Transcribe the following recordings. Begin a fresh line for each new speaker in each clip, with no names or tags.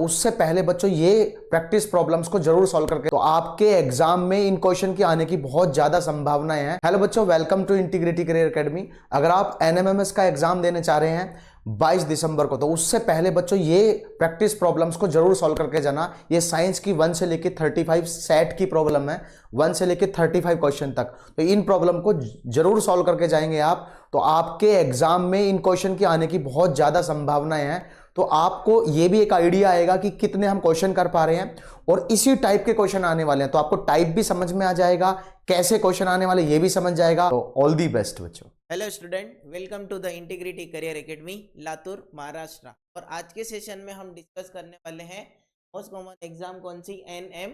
उससे पहले बच्चों ये प्रैक्टिस प्रॉब्लम्स को जरूर सॉल्व करके तो आपके एग्जाम में इन क्वेश्चन की आने की बहुत ज्यादा संभावनाएं हैं। हेलो बच्चों, welcome to integrity career academy. अगर आप एनएमएमएस का एग्जाम देने चाह रहे हैं 22 दिसंबर को, तो उससे पहले बच्चों ये प्रैक्टिस प्रॉब्लम्स को जरूर सॉल्व करके जाना। ये साइंस की 1 से लेकर 35 सेट की प्रॉब्लम है, 1 से लेकर 35 क्वेश्चन तक। तो इन प्रॉब्लम को जरूर सॉल्व करके जाएंगे आप, तो आपके एग्जाम में इन क्वेश्चन की आने की बहुत ज्यादा संभावनाएं हैं। तो आपको ये भी एक आइडिया आएगा कि कितने हम क्वेश्चन कर पा रहे हैं, और इसी टाइप के क्वेश्चन आने वाले हैं। तो आपको टाइप भी समझ में आ जाएगा, कैसे क्वेश्चन आने वाले ये भी समझ जाएगा। तो ऑल दी बेस्ट बच्चों।
Hello student, welcome to the integrity career academy Latur Maharashtra. और आज के सेशन में हम डिस्कस करने वाले हैं मोस्ट कॉमन एग्जाम कौन सी एनएम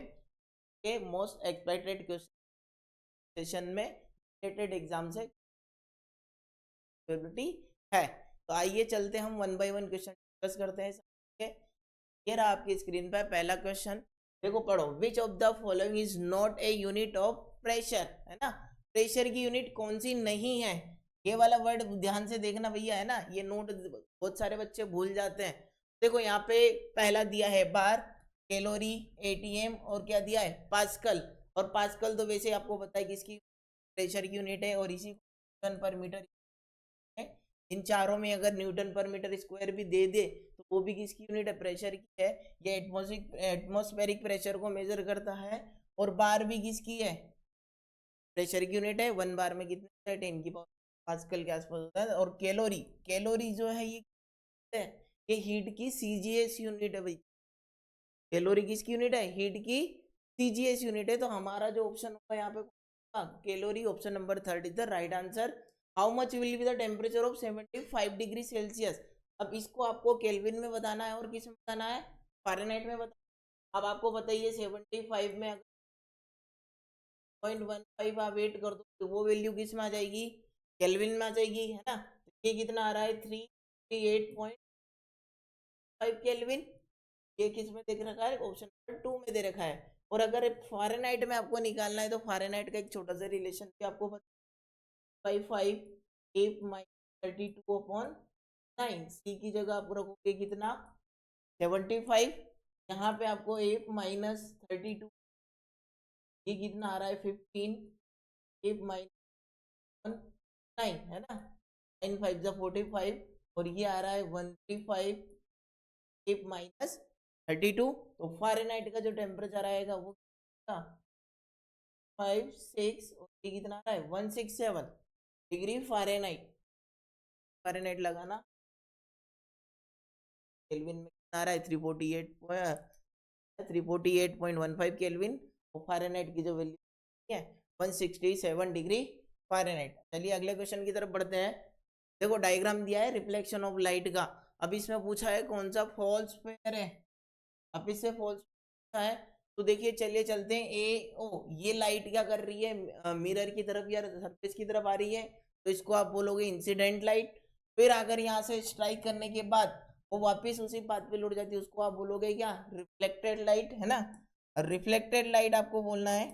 के मोस्ट एक्सपेक्टेड क्वेश्चन सेशन में रिलेटेड एग्जाम से प्रोबेबिलिटी है। तो आइए चलते हम one by one question discuss करते हैं। ये रहा आपकी स्क्रीन पर पहला क्वेश्चन, देखो पढ़ो। विच of the following is not a unit of pressure, है ना। प्रेशर की यूनिट कौन सी नहीं है, ये वाला वर्ड ध्यान से देखना भैया, है ना। ये नोट बहुत सारे बच्चे भूल जाते हैं। देखो यहाँ पे पहला दिया है बार, कैलोरी, एटीएम और क्या दिया है पास्कल। और पास्कल तो वैसे आपको पता है किसकी प्रेशर की यूनिट है, और इसी न्यूटन पर मीटर है। इन चारों में अगर न्यूटन पर मीटर स्क्वायर भी दे दे तो वो भी किसकी यूनिट है, प्रेशर की है। ये एटमॉस्फेरिक प्रेशर को मेजर करता है। और बार भी किसकी है, प्रेशर की यूनिट है। 1 बार में कितने 10 की पावर पास्कल के आसपास होता है। और कैलोरी, कैलोरी जो है ये हीट की सीजीएस यूनिट है भाई। कैलोरी किसकी यूनिट है, हीट की सीजीएस यूनिट है। तो हमारा जो ऑप्शन होगा यहाँ पे calorie, option number 3 is the right answer. How much will be the temperature of 75 degree Celsius. अब इसको आपको केल्विन में बताना है और किस में बताना है, फ़ारेनहाइट में बताना। अब आपको बताइए 75 में 0.15 आप वेट कर दो तो वो वैल्यू किस में आ जाएगी, केल्विन में आ जाएगी, है ना। ये कितना आ रहा है 338.5 केल्विन। ये किस में देख रखा है, ऑप्शन नंबर 2 में दे रखा है। और अगर फ़ारेनहाइट में आपको निकालना है तो फ़ारेनहाइट का एक छोटा सा रिलेशन भी आपको पता है, 5 8 32/9। सी की जगह आप रखोगे कितना 75, यहाँ पे आपको 8 - 32, ये कितना आ रहा है 15, 8 - 9, है ना। 9 5 जा 45, और ये आ रहा है 135 8 - 32। तो फ़ारेनहाइट का जो टेम्परेचर आएगा वो कितना 5 6, और ये कितना आ रहा है 167 डिग्री फ़ारेनहाइट। फ़ारेनहाइट लगाना, केल्विन में कितना आ रहा है 348.15 केल्विन। और फ़ारेनहाइट की जो वैल्यू है 167 डिग्री फ़ारेनहाइट। चलिए अगले क्वेश्चन की तरफ बढ़ते हैं। देखो डायग्राम दिया है रिफ्लेक्शन ऑफ लाइट का। अब इसमें पूछा है कौन सा फॉल्स पेयर है। अब इससे फॉल्स पूछा है तो देखिए, चलिए चलते हैं। ए ओ, ये लाइट क्या कर रही है, मिरर की तरफ या सरफेस की तरफ आ रही है, तो इसको आप बोलोगे इंसिडेंट लाइट। फिर अगर यहाँ से स्ट्राइक करने के बाद वो वापस उसी पाथ पे लौट जाती है, उसको आप बोलोगे क्या, रिफ्लेक्टेड लाइट, है ना। रिफ्लेक्टेड लाइट आपको बोलना है।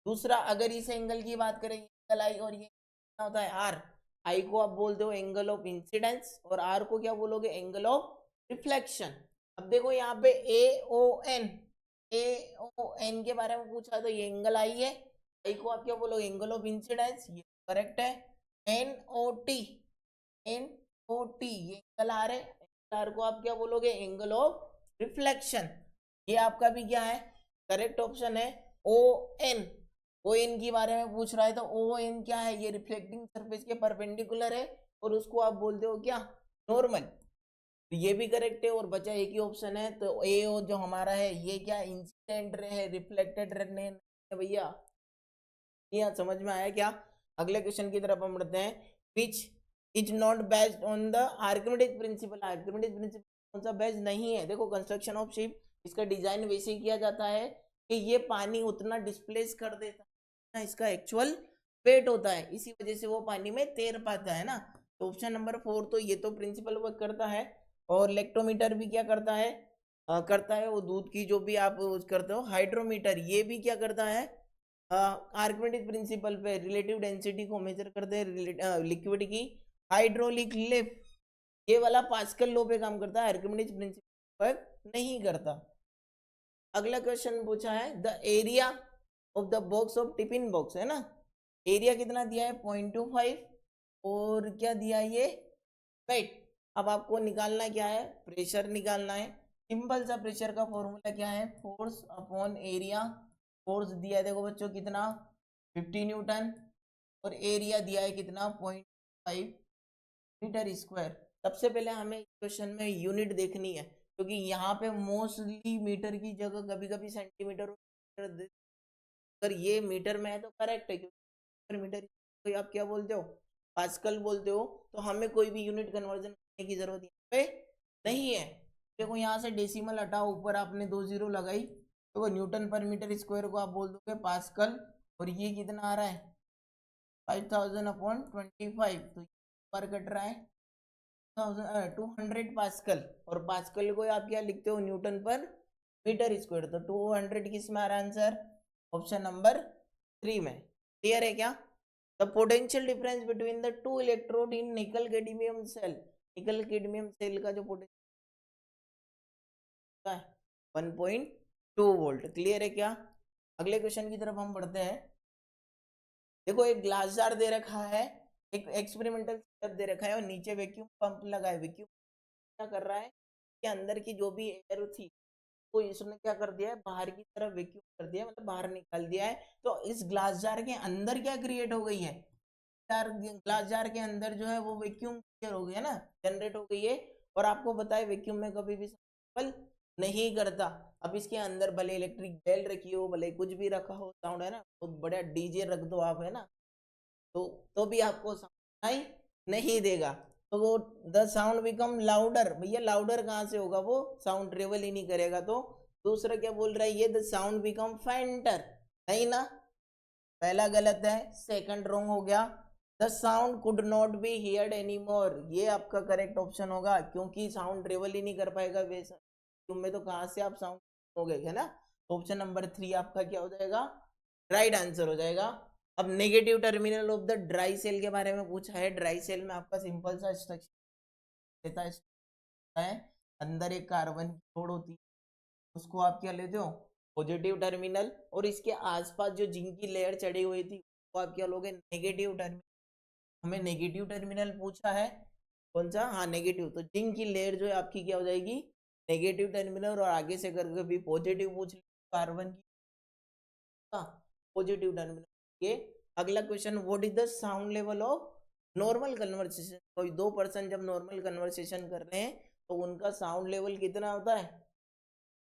दूसरा, अगर इस एंगल की बात करें, एंगल आई, और ये कितना होता है आर। आई को आप बोलते हो एंगल ऑफ इंसिडेंस, और आर को क्या बोलोगे, एंगल ऑफ रिफ्लेक्शन। अब देखो यहाँ पे ए ओ एन के बारे में पूछा तो ये एंगल आई है। आई को आप क्या बोलोगे, एंगल ऑफ इंसिडेंस, ये करेक्ट है। एन ओ टी ये एंगल आर है। आर को आप क्या बोलोगे, एंगल ऑफ रिफ्लेक्शन। ये आपका भी क्या है, करेक्ट ऑप्शन है। ओ एन, ओ एन के बारे में पूछ रहा है तो ओ एन क्या है, ये रिफ्लेक्टिंग सरफेस के परपेंडिकुलर है, और उसको आप बोलते हो क्या, नॉर्मल। ये भी करेक्ट है, और बचा एक ही ऑप्शन है। तो ए ओ जो हमारा है ये क्या, इंसिडेंट रे है, रिफ्लेक्टेड रे नहीं है भैया। यहाँ समझ में आया क्या। अगले क्वेश्चन की तरफ हम बढ़ते हैं। Which is not based on the Archimedes principal. Archimedes principal कौन सा बेस्ड नहीं है। देखो कंस्ट्रक्शन ऑफ शिप, इसका डिजाइन वैसे ही किया जाता है कि ये पानी उतना डिस्प्लेस कर देता है, इसका एक्चुअल वेट होता है, इसी वजह से वो पानी में तैर पाता है ना। तो ऑप्शन नंबर 4, तो ये तो प्रिंसिपल वर्क करता है। और इलेक्ट्रोमीटर भी क्या करता है, करता है वो दूध की जो भी आप करते हो। हाइड्रोमीटर ये भी क्या करता है, आर्किमिडीज प्रिंसिपल पे रिलेटिव डेंसिटी को मेजर करते हैं लिक्विड की। हाइड्रोलिक लिफ्ट ये वाला पास्कल लॉ पे काम करता है, आर्किमिडीज प्रिंसिपल इफेक्ट नहीं करता। अगला क्वेश्चन पूछा है the area of the box of tiffin box, है ना, एरिया कितना दिया है 0.25 और क्या दिया है ये वेट। अब आपको निकालना क्या है, प्रेशर निकालना है। सिंपल सा प्रेशर का फॉर्मूला क्या है, फोर्स अपॉन एरिया। फोर्स दिया है देखो बच्चों कितना 50 न्यूटन और एरिया दिया है कितना 0.5 मीटर स्क्वायर। सबसे पहले हमें क्वेश्चन में यूनिट देखनी है क्योंकि यहाँ पे मोस्टली मीटर की जगह कभी कभी सेंटीमीटर, अगर ये मीटर में है तो करेक्ट है क्योंकि मीटर कोई आप क्या बोलते हो पास्कल बोलते हो, तो हमें कोई भी यूनिट कन्वर्जन करने की जरूरत यहाँ पे नहीं है। देखो यहाँ से डेसिमल हटाओ, ऊपर आपने 2 जीरो लगाई तो न्यूटन पर मीटर स्क्वायर को आप बोल दोगे पास्कल और ये कितना आ रहा है 5000/25, तो पर कट रहा है 200 पास्कल और पास्कल को आप क्या लिखते हो न्यूटन पर मीटर स्क्वायर, तो 200 किस में आ रहा है आंसर ऑप्शन नंबर 3 में। क्लियर है क्या? The potential difference between the two electrode in nickel cadmium cell, nickel cadmium cell का जो पोटेंशियल 1.2 वोल्ट। क्लियर है क्या? अगले क्वेश्चन की तरफ हम बढ़ते हैं। देखो एक ग्लास जार दे रखा है, एक एक्सपेरिमेंटल सेटअप दे रखा है और नीचे वैक्यूम पंप लगा है। वैक्यूम क्या कर रहा है कि अंदर की जो भी एयर थी तो इसने क्या कर दिया है बाहर की तरफ वैक्यूम कर दिया, मतलब बाहर निकाल दिया है। तो इस ग्लास जार के अंदर क्या क्रिएट हो गई है, ग्लास जार के अंदर जो है वो वैक्यूम क्लियर हो गई है ना, जनरेट हो गई है। और आपको पता है वैक्यूम में कभी भी सफल नहीं करता। अब इसके अंदर भले इलेक्ट्रिक बेल रखी हो, भले कुछ भी रखा हो, साउंड है ना, बहुत बड़ा डीजे रख दो आप, है ना, तो भी आपको साउंड नहीं देगा। तो वो द साउंड बिकम लाउडर, भैया लाउडर कहाँ से होगा, वो साउंड ट्रेवल ही नहीं करेगा। तो दूसरा क्या बोल रहा है ये द साउंड बिकम फेंटर, नहीं ना, पहला गलत है, सेकंड रॉन्ग हो गया। The sound could not be heard any more, ये आपका करेक्ट ऑप्शन होगा क्योंकि साउंड ट्रेवल ही नहीं कर पाएगा वैसा में, तो कहाँ से आप साउंड हो गए, है ना। ऑप्शन नंबर 3 आपका क्या हो जाएगा, राइट आंसर हो जाएगा। अब negative terminal of the dry cell के बारे में पूछा है। ड्राई सेल में आपका सिंपल सा स्ट्रक्चर देता है, अंदर एक कार्बन की जोड़ होती है, उसको आप क्या लेते हो पॉजिटिव टर्मिनल, और इसके आसपास जो जिंक की लेयर चढ़ी हुई थी वो आप क्या लोगे नेगेटिव टर्मिनल। हमें नेगेटिव टर्मिनल पूछा है, कौन सा, हाँ नेगेटिव, तो जिंक की लेयर जो है आपकी क्या हो जाएगी नेगेटिव टर्मिनल, और आगे से करके भी पॉजिटिव पूछ कार्बन की पॉजिटिव टर्मिनल। ये अगला question, what is the sound level of normal conversation. कोई दो पर्सन जब नॉर्मल कन्वर्सेशन कर रहे हैं तो उनका साउंड लेवल कितना होता है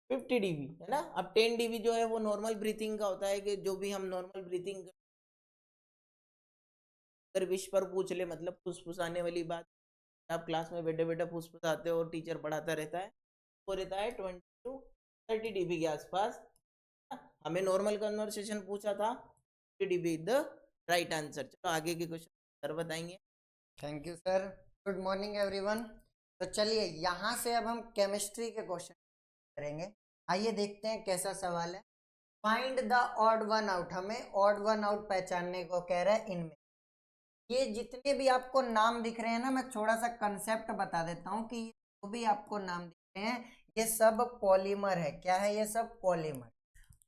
50 dB, है ना। अब 10 dB जो है वो नॉर्मल ब्रीथिंग का होता है कि जो भी हम नॉर्मल ब्रीथिंग अगर विश पर पूछ ले, मतलब फुसफुसाने वाली बात, आप क्लास में बैठे बैठे फुसफुसाते हो और टीचर पढ़ाता रहता है, वो रहता है 20 to 30 dB के आसपास। हमें नॉर्मल कन्वर्सेशन पूछा था, 50 dB द राइट आंसर। चलो आगे के क्वेश्चन सर बताएंगे।
Thank you sir, good morning everyone. तो चलिए यहाँ से अब हम केमिस्ट्री के क्वेश्चन करेंगे। आइए देखते हैं कैसा सवाल है। Find the odd one out, हमें ऑड वन आउट पहचानने को कह रहा है। इनमें ये जितने भी आपको नाम दिख रहे हैं ना, मैं थोड़ा सा कंसेप्ट बता देता हूँ कि जो भी आपको नाम दिख रहे हैं ये सब पॉलीमर है। क्या है ये सब पॉलीमर।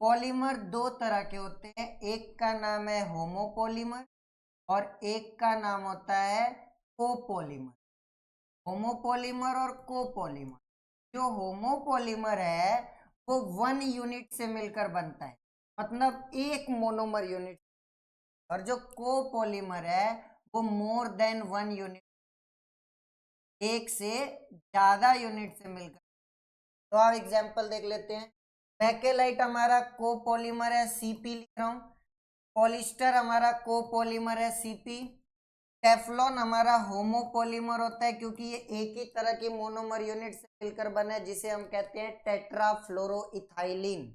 पॉलीमर दो तरह के होते हैं, एक का नाम है होमोपॉलीमर और एक का नाम होता है कोपॉलीमर। होमोपॉलीमर और कोपॉलीमर, जो होमोपॉलीमर है वो 1 यूनिट से मिलकर बनता है, मतलब एक मोनोमर यूनिट, और जो कोपॉलीमर है वो मोर देन 1 यूनिट, एक से ज्यादा यूनिट से मिलकर। तो आप एग्जांपल देख लेते हैं। बैकेलाइट हमारा कोपॉलीमर है, सीपी लिख रहा हूं। पॉलिस्टर हमारा कोपॉलीमर है, सीपी। टेफ्लॉन हमारा होमोपॉलीमर होता है क्योंकि ये एक ही तरह की मोनोमर यूनिट से मिलकर बना है, जिसे हम कहते हैं टेट्राफ्लोरोइथाइलिन।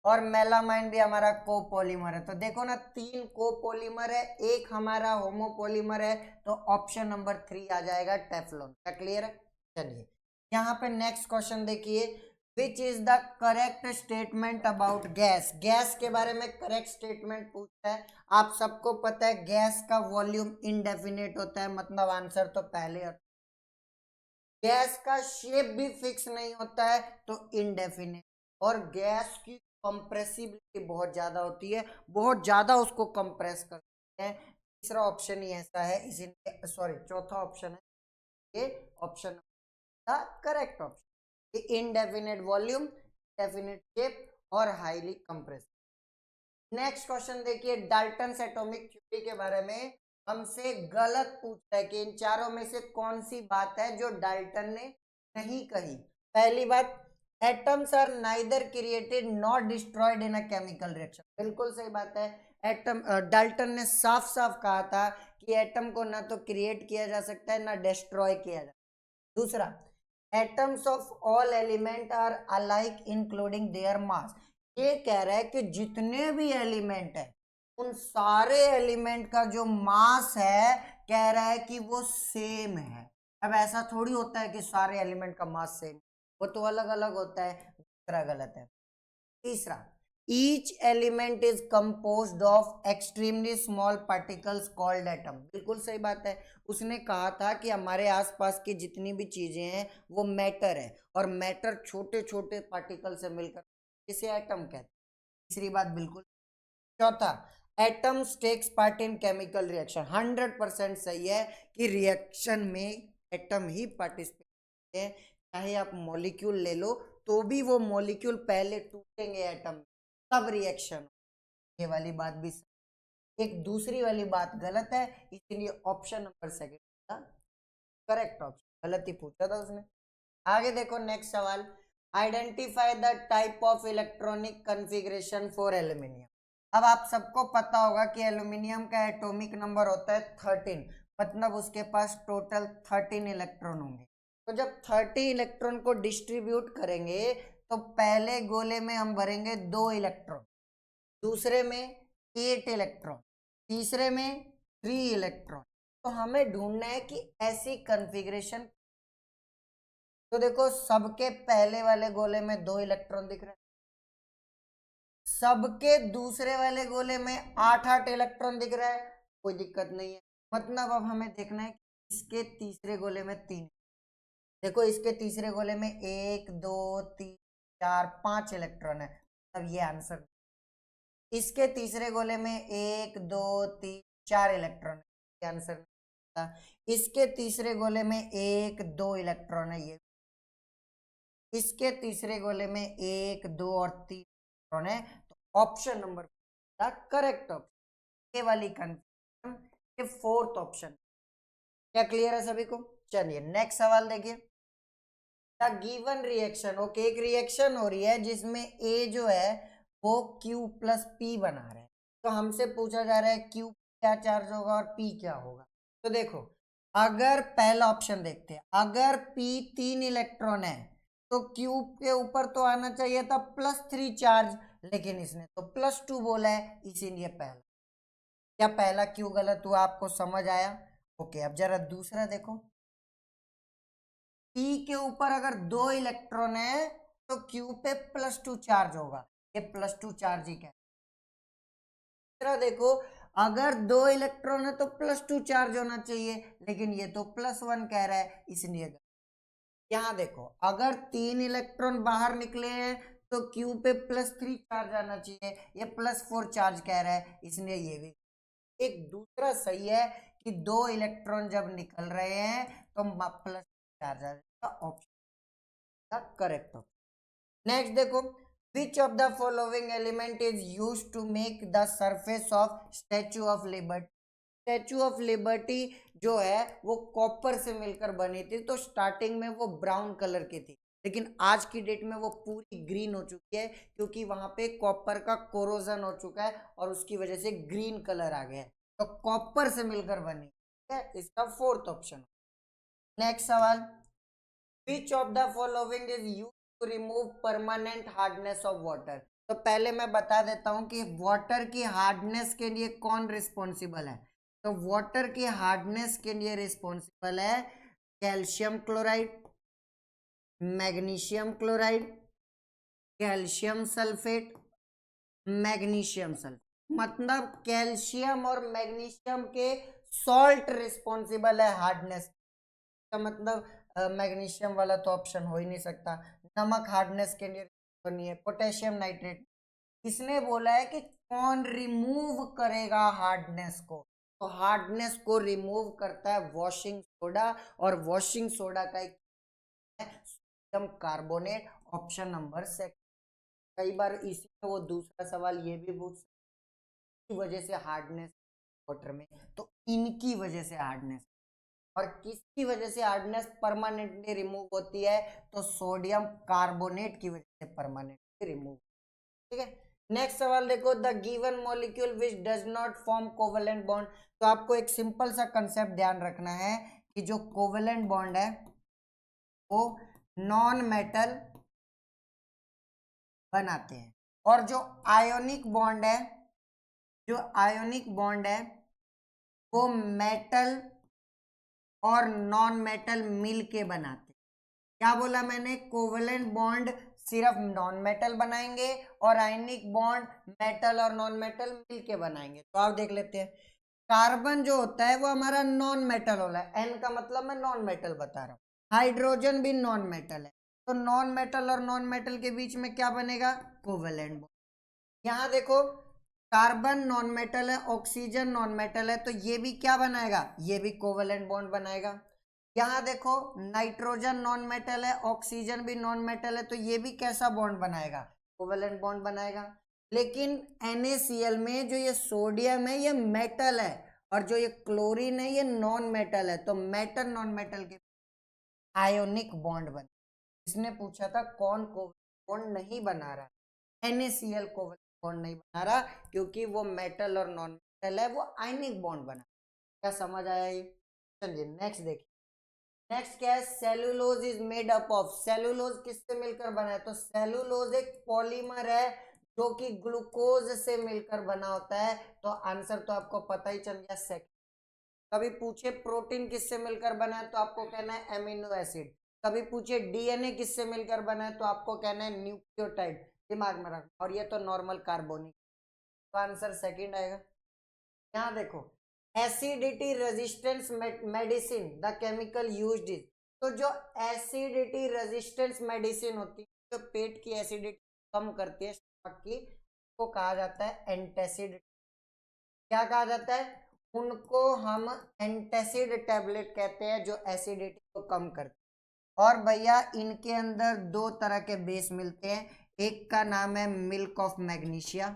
और मेलामाइन भी हमारा कोपॉलीमर है। तो देखो ना, 3 कोपॉलीमर है, एक हमारा होमोपॉलीमर है, तो ऑप्शन नंबर 3 आ जाएगा टेफ्लॉन। क्या क्लियर है? चलिए यहाँ पे नेक्स्ट क्वेश्चन देखिए, which is the correct statement about gas. Gas के बारे में करेक्ट स्टेटमेंट पूछता है। आप सबको पता है गैस का वॉल्यूम इनडेफिनेट होता है, मतलब आंसर तो पहले गैस का शेप भी फिक्स नहीं होता है तो इनडेफिनेट, और गैस की कंप्रेसिबिलिटी बहुत ज्यादा होती है, बहुत ज्यादा उसको कंप्रेस करते हैं। तीसरा ऑप्शन ही ऐसा है, इसीलिए सॉरी चौथा ऑप्शन है ये option the correct option. Indefinite volume, definite shape और हाईली कंप्रेस। नेक्स्ट क्वेश्चन देखिए, डाल्टन एटॉमिक थ्योरी के बारे में हमसे गलत पूछा है कि इन चारों में से कौन सी बात है जो डाल्टन ने नहीं कही। पहली बात, atoms are neither created not destroyed in a chemical reaction. बिल्कुल सही बात है। एटम डाल्टन ने साफ साफ कहा था कि एटम को ना तो क्रिएट किया जा सकता है ना डिस्ट्रॉय किया जा सकता है। दूसरा, atoms of all element are alike including their mass. ये कह रहा है कि जितने भी एलिमेंट है उन सारे एलिमेंट का जो मास है, कह रहा है कि वो सेम है। अब ऐसा थोड़ी होता है कि सारे एलिमेंट का मास सेम, वो तो अलग अलग होता है। दूसरा गलत है। तीसरा, each element is composed of extremely small particles called atom. बिल्कुल सही बात है। उसने कहा था कि हमारे आसपास की जितनी भी चीजें हैं वो मैटर है, और मैटर छोटे छोटे पार्टिकल से मिलकर इसे एटम कहते हैं। तीसरी बात बिल्कुल। चौथा, atoms takes part in chemical reaction. 100% सही है कि रिएक्शन में एटम ही पार्टिसिपेट करते हैं। चाहे आप मॉलिक्यूल ले लो तो भी वो मॉलिक्यूल पहले टूटेंगे एटम, तब रिएक्शन। ये वाली बात भी सही। एक दूसरी वाली बात गलत है, इसलिए ऑप्शन नंबर सेकंड का करेक्ट ऑप्शन। गलत ही पूछा था उसने। आगे देखो नेक्स्ट सवाल, identify the type of electronic configuration for aluminium. अब आप सबको पता होगा कि एल्यूमिनियम का एटॉमिक नंबर होता है 13, मतलब उसके पास टोटल 13 इलेक्ट्रॉन होंगे। तो जब 30 इलेक्ट्रॉन को डिस्ट्रीब्यूट करेंगे तो पहले गोले में हम भरेंगे 2 इलेक्ट्रॉन, दूसरे में 8 इलेक्ट्रॉन, तीसरे में 3 इलेक्ट्रॉन। तो हमें ढूंढना है कि ऐसी कॉन्फ़िगरेशन। तो देखो सबके पहले वाले गोले में 2 इलेक्ट्रॉन दिख रहे हैं, सबके दूसरे वाले गोले में 8-8 इलेक्ट्रॉन दिख रहा है, कोई दिक्कत नहीं है। मतलब अब हमें देखना है कि इसके तीसरे गोले में 3। देखो इसके तीसरे गोले में 1 2 3 4 5 इलेक्ट्रॉन है, तब ये आंसर। इसके तीसरे गोले में 1 2 3 4 इलेक्ट्रॉन है, ये आंसर। इसके तीसरे गोले में 1 2 इलेक्ट्रॉन है, ये। इसके तीसरे गोले में 1 2 और 3 इलेक्ट्रॉन है, तो option number the correct option, ये वाली कंफ्यूजन, ये फोर्थ ऑप्शन। क्या क्लियर है सभी को? चलिए नेक्स्ट सवाल देखिए। द गिवन रिएक्शन, ओके, एक रिएक्शन हो रही है जिसमें ए जो है वो Q प्लस P बना रहा है। तो हमसे पूछा जा रहा है Q क्या चार्ज होगा और P क्या होगा। तो देखो, अगर पहला ऑप्शन देखते हैं, अगर P 3 इलेक्ट्रॉन है तो Q के ऊपर तो आना चाहिए था +3 चार्ज, लेकिन इसने तो +2 बोला है, इसीलिए पहला। क्या पहला क्यों गलत हुआ, आपको समझ आया? ओके, अब जरा दूसरा देखो। P के ऊपर अगर 2 इलेक्ट्रॉन है तो Q पे +2 चार्ज होगा, ये +2 चार्ज ही क्या। दूसरा देखो, अगर 2 इलेक्ट्रॉन है तो +2 चार्ज होना चाहिए, लेकिन ये तो +1 कह रहा है, इसलिए। यहाँ देखो, अगर 3 इलेक्ट्रॉन बाहर निकले हैं तो Q पे +3 चार्ज आना चाहिए, ये +4 चार्ज कह रहा है, इसलिए ये भी। एक दूसरा सही है कि 2 इलेक्ट्रॉन जब निकल रहे हैं तो +4 चार्ज आ जाएगा, ऑप्शन करेक्ट ऑप्शन। नेक्स्ट देखो, which of the following element is used to make the surface of statue of liberty. Statue of liberty जो है वो कॉपर से मिलकर बनी थी, तो स्टार्टिंग में वो ब्राउन कलर की थी, लेकिन आज की डेट में वो पूरी ग्रीन हो चुकी है, क्योंकि वहां पे कॉपर का कोरोजन हो चुका है और उसकी वजह से ग्रीन कलर आ गया है। तो कॉपर से मिलकर बनी, ठीक है, इसका फोर्थ ऑप्शन। नेक्स्ट सवाल, which of the following is used to remove permanent hardness of water. तो पहले मैं बता देता हूं कि वाटर की हार्डनेस के लिए कौन रिस्पॉन्सिबल है। तो वाटर की हार्डनेस के लिए रिस्पॉन्सिबल है calcium chloride, magnesium chloride, calcium sulphate, magnesium sulphate. मतलब कैल्शियम और मैग्नीशियम के सॉल्ट रिस्पॉन्सिबल है हार्डनेस का, मतलब मैग्नीशियम वाला तो ऑप्शन हो ही नहीं सकता। नमक हार्डनेस के लिए तो नहीं है। पोटेशियम नाइट्रेट, किसने बोला है कि कौन रिमूव करेगा हार्डनेस को? तो हार्डनेस को रिमूव करता है वॉशिंग सोडा, और वॉशिंग सोडा का एक sodium carbonate, option number second. कई बार इसी में वो दूसरा सवाल ये भी पूछ सकते हैं, वजह से हार्डनेस वाटर में, तो इनकी वजह से हार्डनेस। और किसकी वजह से हार्डनेस परमानेंटली रिमूव होती है? तो सोडियम कार्बोनेट की वजह से परमानेंटली रिमूव। ठीक है, नेक्स्ट सवाल देखो, the given molecule which does not form covalent bond. तो आपको एक सिंपल सा कंसेप्ट ध्यान रखना है कि जो कोवेलेंट बॉन्ड है वो नॉन मेटल बनाते हैं, और जो आयोनिक बॉन्ड है, जो आयोनिक बॉन्ड है वो मेटल और नॉन मेटल मिल के बनाते हैं। क्या बोला मैंने? कोवेलेंट बॉन्ड सिर्फ नॉन मेटल बनाएंगे और आयनिक बॉन्ड मेटल और नॉन मेटल मिलके बनाएंगे। तो आप देख लेते हैं, कार्बन जो होता है वो हमारा नॉन मेटल हो रहा है, एन का मतलब मैं नॉन मेटल बता रहा हूँ। हाइड्रोजन भी नॉन मेटल है, तो नॉन मेटल और नॉन मेटल के बीच में क्या बनेगा? Covalent bond. यहाँ देखो, कार्बन नॉन मेटल है, ऑक्सीजन नॉन मेटल है, तो ये भी क्या बनाएगा? ये भी कोवेलेंट बॉन्ड बनाएगा। यहाँ देखो, नाइट्रोजन नॉन मेटल है, ऑक्सीजन भी नॉन मेटल है, तो ये भी कैसा बॉन्ड बनाएगा? कोवेलेंट बॉन्ड बनाएगा। लेकिन NaCl में जो ये सोडियम है ये मेटल है, और जो ये क्लोरीन है ये नॉन मेटल है, तो मेटल नॉन मेटल के आयोनिक बॉन्ड बने। इसने पूछा था कौन कोवेलेंट बॉन्ड नहीं बना रहा? NaCl कोवेलेंट बॉन्ड नहीं बना रहा क्योंकि वो मेटल और नॉन मेटल है, वो आयनिक बॉन्ड बना। क्या समझ आया ये? चलिए नेक्स्ट देखिए। नेक्स्ट क्या है? Cellulose is made up of. Cellulose किससे मिलकर बना है? तो सेलुलोज एक पॉलीमर है जो कि ग्लूकोज से मिलकर बना होता है। तो आंसर तो आपको पता ही चल गया, सेकंड। कभी पूछे प्रोटीन किससे मिलकर बना है तो आपको कहना है एमिनो एसिड। कभी पूछे DNA किससे मिलकर बना है तो आपको कहना है न्यूक्लियोटाइड। दिमाग में रखना। और ये तो नॉर्मल कार्बोनिक, तो आंसर सेकंड आएगा। यहाँ देखो, acidity resistance medicine the chemical used is. तो जो एसिडिटी रेजिस्टेंस मेडिसिन होती है, जो पेट की एसिडिटी कम करती है स्टमक की, को कहा जाता है एंटासिड। क्या कहा जाता है? उनको हम एंटासिड टैबलेट कहते हैं, जो एसिडिटी को कम करते हैं। और भैया इनके अंदर दो तरह के बेस मिलते हैं, एक का नाम है मिल्क ऑफ मैग्नीशिया,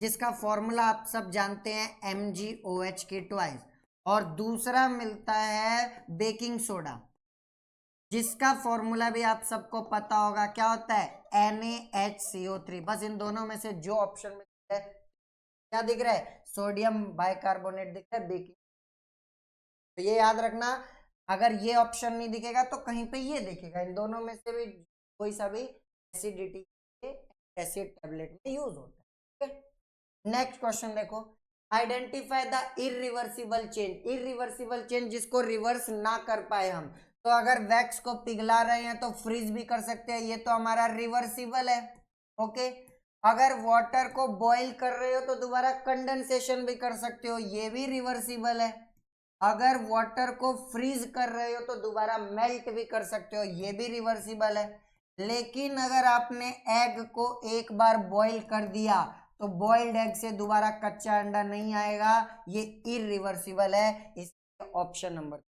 जिसका फॉर्मूला आप सब जानते हैं MgOH की ट्वाइस, और दूसरा मिलता है बेकिंग सोडा, जिसका फॉर्मूला भी आप सबको पता होगा, क्या होता है? NaHCO3। बस इन दोनों में से जो ऑप्शन में है, क्या दिख रहा है? सोडियम बाइकार्बोनेट दिख रहा है, बेकिंग। तो ये याद रखना, अगर ये ऑप्शन नहीं दिखेगा तो कहीं पे ये दिखेगा। इन दोनों में से भी कोई सा भी एसिडिटी के एसिड टैबलेट में यूज होता है। नेक्स्ट क्वेश्चन देखो, identify the irreversible change. Irreversible change जिसको रिवर्स ना कर पाए हम, तो अगर वैक्स को पिघला रहे हैं तो फ्रीज भी कर सकते हैं, ये तो हमारा रिवर्सिबल है। ओके, अगर वाटर को बॉईल कर रहे हो तो दोबारा कंडेंसेशन भी कर सकते हो, ये भी रिवर्सिबल है। अगर वाटर को फ्रीज कर रहे हो तो दोबारा मेल्ट भी कर सकते हो, ये भी रिवर्सिबल है। लेकिन अगर आपने एग को एक बार बॉईल कर दिया तो बॉइल्ड एग से दोबारा कच्चा अंडा नहीं आएगा, ये इरिवर्सिबल है। इसलिए ऑप्शन नंबर।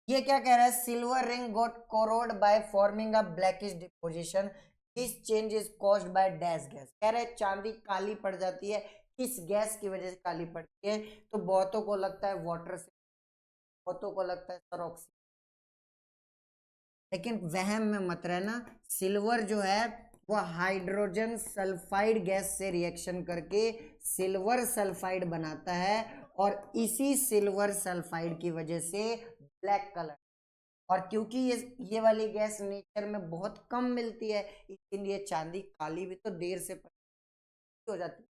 ये क्या कह रहा है? Silver ring got corrode by forming a blackish deposition, this change is caused by dash gas. कह रहे हैं चांदी काली पड़ जाती है, किस गैस की वजह से काली पड़ती है? तो बहुतों को लगता है वाटर से, बहुतों को लगता है सर ऑक्सीजन। लेकिन वहम में मत रहना, सिल्वर जो है वो हाइड्रोजन सल्फाइड गैस से रिएक्शन करके सिल्वर सल्फाइड बनाता है, और इसी सिल्वर सल्फाइड की वजह से ब्लैक कलर। और क्योंकि ये वाली गैस नेचर में बहुत कम मिलती है, इसीलिए चांदी काली भी तो देर से हो जाती है।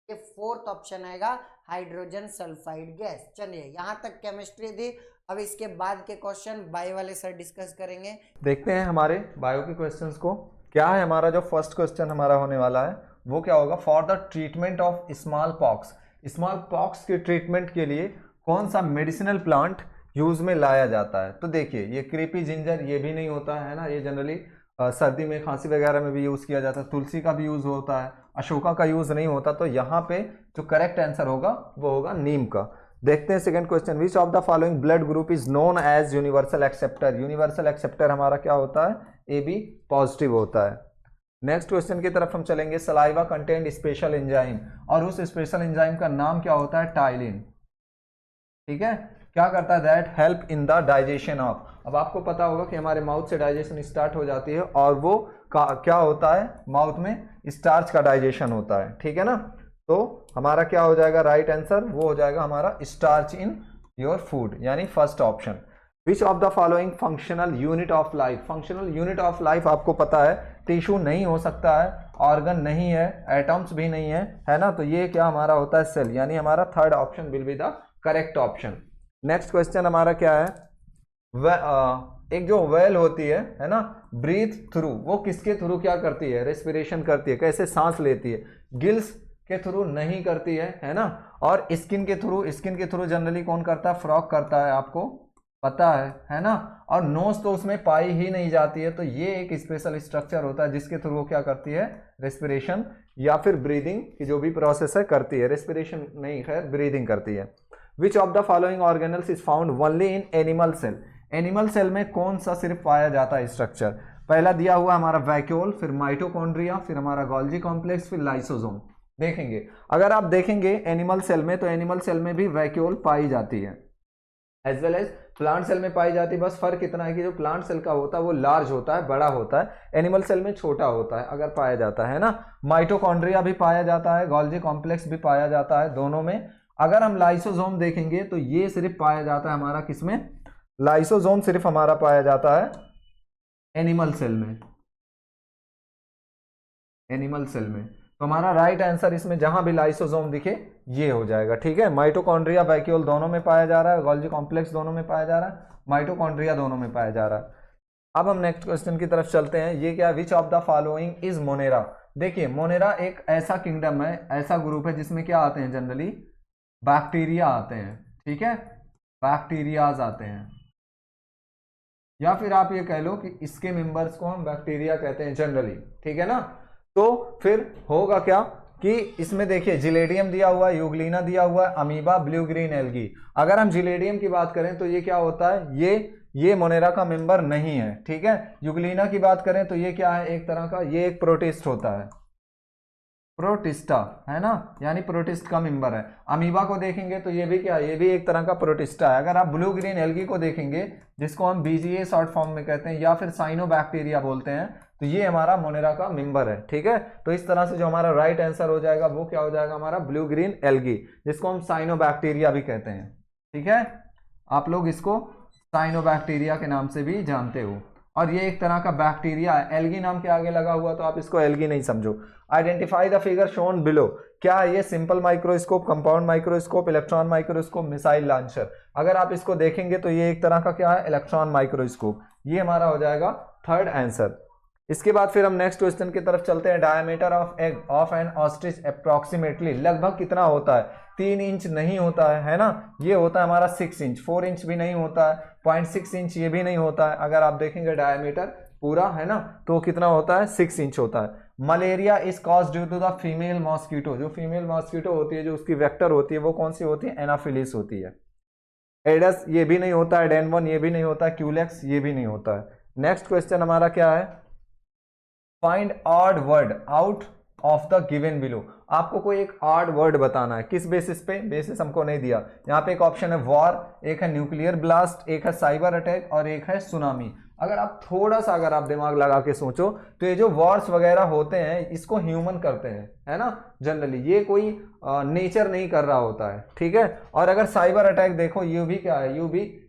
ये फोर्थ ऑप्शन आएगा, हाइड्रोजन सल्फाइड गैस। चलिए यहाँ तक केमिस्ट्री थी, अब इसके बाद के क्वेश्चन बायो वाले सर डिस्कस करेंगे।
देखते हैं हमारे बायो के क्वेश्चंस को। क्या है हमारा जो फर्स्ट क्वेश्चन हमारा होने वाला है वो क्या होगा? For the treatment of small pox. Small pox के ट्रीटमेंट के लिए कौन सा मेडिसिनल प्लांट यूज में लाया जाता है। तो देखिए ये क्रीपी जिंजर ये भी नहीं होता है ना, ये जनरली सर्दी में खांसी वगैरह में भी यूज किया जाता है। तुलसी का भी यूज होता है, अशोका का यूज नहीं होता। तो यहाँ पे जो करेक्ट आंसर होगा वो होगा नीम का। देखते हैं second question, which of the following blood group is known as universal acceptor. Universal acceptor हमारा क्या होता है, ए बी पॉजिटिव होता है। नेक्स्ट क्वेश्चन की तरफ हम चलेंगे, सलाइवा कंटेंट स्पेशल एंजाइम, और उस स्पेशल एंजाइम का नाम क्या होता है, टाइलिन। ठीक है, क्या करता है, that help in the digestion of. अब आपको पता होगा कि हमारे माउथ से डाइजेशन स्टार्ट हो जाती है और वो क्या होता है, माउथ में स्टार्च का डाइजेशन होता है। ठीक है ना, तो हमारा क्या हो जाएगा राइट आंसर, वो हो जाएगा हमारा स्टार्च इन योर फूड, यानी first option. Which of the following functional unit of life. Functional unit of life आपको पता है टिश्यू नहीं हो सकता है, ऑर्गन नहीं है, एटम्स भी नहीं है ना, तो ये क्या हमारा होता है, सेल, यानी हमारा third option will be the correct option. Next question हमारा क्या है, एक जो वेल होती है ना, ब्रीथ थ्रू, वो किसके थ्रू क्या करती है, रेस्पिरेशन करती है, कैसे सांस लेती है, गिल्स के थ्रू नहीं करती है ना, और स्किन के थ्रू जनरली कौन करता है, फ्रॉग करता है, आपको पता है ना, और नोज तो उसमें पाई ही नहीं जाती है। तो ये एक स्पेशल स्ट्रक्चर होता है जिसके थ्रू वो क्या करती है, रेस्पिरेशन या फिर ब्रीदिंग की जो भी प्रोसेस है करती है, रेस्पिरेशन नहीं, खैर ब्रीदिंग करती है। Which of the following organelles is found only in animal cell. Animal cell में कौन सा सिर्फ पाया जाता है स्ट्रक्चर, पहला दिया हुआ हमारा वैक्यूल, फिर माइटोकॉन्ड्रिया, फिर हमारा गोल्जी कॉम्प्लेक्स, फिर लाइसोसोम। देखेंगे, अगर आप देखेंगे एनिमल सेल में, तो एनिमल सेल में भी वैक्यूल पाई जाती है as well as plant cell में पाई जाती है। बस फर्क इतना है कि जो प्लांट सेल का होता है वो लार्ज होता है, बड़ा होता है, एनिमल सेल में छोटा होता है, अगर पाया जाता है ना। माइटोकॉन्ड्रिया भी पाया जाता है, गोल्जी कॉम्प्लेक्स भी पाया जाता है, दोनों में। अगर हम लाइसोसोम देखेंगे तो ये सिर्फ पाया जाता है हमारा किसमें, लाइसोसोम सिर्फ हमारा पाया जाता है एनिमल सेल में, एनिमल सेल में। तो हमारा राइट आंसर इसमें जहां भी लाइसोसोम दिखे ये हो जाएगा। ठीक है, माइटोकॉन्ड्रिया वैक्यूल दोनों में पाया जा रहा है, गोल्जी कॉम्प्लेक्स दोनों में पाया जा रहा है, माइटोकॉन्ड्रिया दोनों में पाया जा रहा है। अब हम नेक्स्ट क्वेश्चन की तरफ चलते हैं, ये क्या, विच of the following is Monera. देखिए मोनेरा एक ऐसा किंगडम है, ऐसा ग्रुप है जिसमें क्या आते हैं, जनरली बैक्टीरिया आते हैं। ठीक है, बैक्टीरियाज आते हैं, या फिर आप ये कह लो कि इसके मेंबर्स को हम बैक्टीरिया कहते हैं जनरली। ठीक है ना, तो फिर होगा क्या कि इसमें देखिए जिलेडियम दिया हुआ है, यूग्लिना दिया हुआ है, अमीबा, ब्लू ग्रीन एल्गी। अगर हम जिलेडियम की बात करें तो ये क्या होता है, ये मोनेरा का मेंबर नहीं है। ठीक है, यूग्लिना की बात करें तो ये क्या है, एक तरह का ये एक प्रोटिस्ट होता है, प्रोटिस्टा है ना, यानी प्रोटिस्ट का मेंबर है। अमीबा को देखेंगे तो ये भी क्या है, ये भी एक तरह का प्रोटिस्टा है। अगर आप ब्लू ग्रीन एल्गी को देखेंगे जिसको हम बीजीए शॉर्ट फॉर्म में कहते हैं या फिर साइनोबैक्टीरिया बोलते हैं, तो ये हमारा मोनेरा का मेंबर है। ठीक है, तो इस तरह से जो हमारा राइट आंसर हो जाएगा वो क्या हो जाएगा, हमारा ब्लू ग्रीन एल्गी, जिसको हम साइनोबैक्टीरिया भी कहते हैं। ठीक है, आप लोग इसको साइनोबैक्टीरिया के नाम से भी जानते हो, और ये एक तरह का बैक्टीरिया है। एल्गी नाम के आगे लगा हुआ तो आप इसको एल्गी नहीं समझो। Identify the figure shown below, क्या है ये, simple microscope, compound microscope, electron microscope, missile launcher. अगर आप इसको देखेंगे तो ये एक तरह का क्या है, इलेक्ट्रॉन माइक्रोस्कोप। ये हमारा हो जाएगा थर्ड आंसर। इसके बाद फिर हम नेक्स्ट क्वेश्चन की तरफ चलते हैं। Diameter of egg of N ostrich approximately, लगभग कितना होता है, 3 इंच नहीं होता है ना, ये होता है हमारा 6 इंच, 4 इंच भी नहीं होता है, 0.6 इंच ये भी नहीं होता है। अगर आप देखेंगे डायमीटर पूरा है ना, तो कितना होता है, 6 इंच होता है। Malaria is cause due to the female mosquito, जो फीमेल मॉस्किटो होती है, जो उसकी वेक्टर होती है, वो कौन सी होती है, एनाफिलिस होती है। एडस ये भी नहीं होता है, डेनवन ये भी नहीं होता है, क्यूलेक्स ये भी नहीं होता है। नेक्स्ट क्वेश्चन हमारा क्या है, find odd word out of the given below. आपको कोई एक ऑड वर्ड बताना है, किस बेसिस पे, बेसिस हमको नहीं दिया। यहाँ पे एक ऑप्शन है वॉर, एक है न्यूक्लियर ब्लास्ट, एक है साइबर अटैक और एक है सुनामी। अगर आप थोड़ा सा अगर आप दिमाग लगा के सोचो तो ये जो वॉर्स वगैरह होते हैं इसको ह्यूमन करते हैं, है ना, जनरली ये कोई नेचर नहीं कर रहा होता है। ठीक है, और अगर साइबर अटैक देखो ये भी क्या है,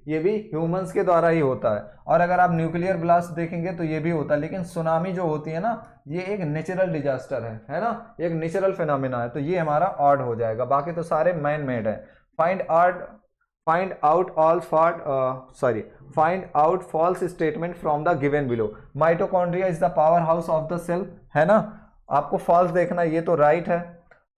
ये भी ह्यूमंस के द्वारा ही होता है। और अगर आप न्यूक्लियर ब्लास्ट देखेंगे तो ये भी होता है। लेकिन सुनामी जो होती है ना, ये एक नेचुरल डिजास्टर है ना, एक नेचुरल फिनोमिना है, तो ये हमारा ऑड हो जाएगा। बाकी तो सारे मैन मेड है। Find out false statement from the given below. Mitochondria is the power house of the cell, है ना, आपको फॉल्स देखना, ये तो राइट है।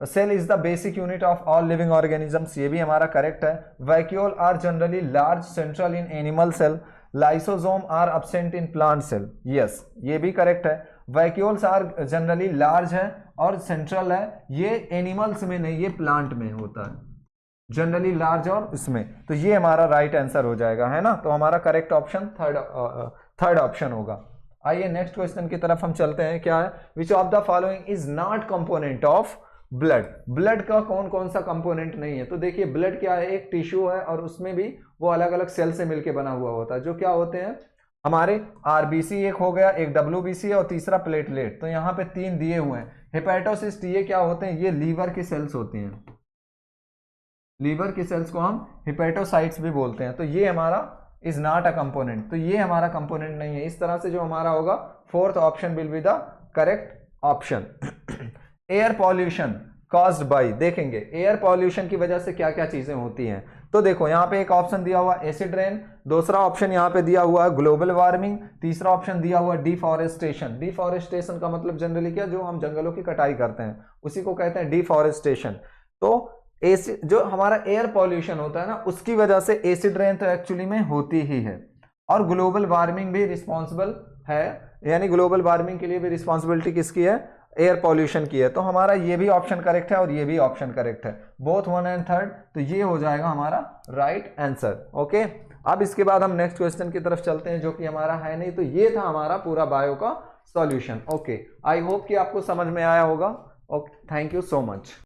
Cell is the basic unit of all living organisms, ये भी हमारा करेक्ट है। Vacuole are generally large central in animal cell, lysosome are absent in plant cell, yes ये भी करेक्ट है। वैक्यूल्स आर जनरली लार्ज है और सेंट्रल है, ये एनिमल्स में नहीं, ये प्लांट में होता है, जनरली लार्ज और इसमें, तो ये हमारा राइट आंसर हो जाएगा, है ना। तो हमारा करेक्ट ऑप्शन थर्ड ऑप्शन होगा। आइए नेक्स्ट क्वेश्चन की तरफ हम चलते हैं। क्या है, which of the following is not component of blood, blood का कौन कौन सा कंपोनेंट नहीं है। तो देखिए ब्लड क्या है, एक टिश्यू है और उसमें भी वो अलग अलग सेल से मिलकर बना हुआ होता है, जो क्या होते हैं हमारे आरबीसी एक हो गया, एक डब्ल्यूबीसी और तीसरा प्लेटलेट। तो यहाँ पे 3 दिए हुए हैं। हेपेटोसिस्ट ये क्या होते हैं, ये लीवर की सेल्स होती हैं, लीवर की सेल्स को हम हिपेटोसाइट्स भी बोलते हैं। तो ये हमारा इज नॉट अ कंपोनेंट, तो ये हमारा कंपोनेंट नहीं है। इस तरह से जो हमारा होगा fourth option will be the correct option. Air pollution caused by, देखेंगे एयर पॉल्यूशन की वजह से क्या क्या चीजें होती हैं। तो देखो यहाँ पे एक ऑप्शन दिया हुआ एसिड रेन, दूसरा ऑप्शन यहाँ पे दिया हुआ है ग्लोबल वार्मिंग, तीसरा ऑप्शन दिया हुआ डिफॉरेस्टेशन। डिफॉरेस्टेशन का मतलब जनरली क्या, जो हम जंगलों की कटाई करते हैं उसी को कहते हैं डिफॉरेस्टेशन। तो जो हमारा एयर पॉल्यूशन होता है ना, उसकी वजह से एसिड रेन तो एक्चुअली में होती ही है, और ग्लोबल वार्मिंग भी रिस्पॉन्सिबल है, यानी ग्लोबल वार्मिंग के लिए भी रिस्पॉन्सिबिलिटी किसकी है, एयर पॉल्यूशन की है। तो हमारा ये भी ऑप्शन करेक्ट है और ये भी ऑप्शन करेक्ट है, बोथ 1 एंड 3, तो ये हो जाएगा हमारा राइट आंसर। ओके, अब इसके बाद हम नेक्स्ट क्वेश्चन की तरफ चलते हैं, जो कि हमारा है नहीं। तो ये था हमारा पूरा बायो का सॉल्यूशन। ओके, आई होप कि आपको समझ में आया होगा। Okay, thank you so much.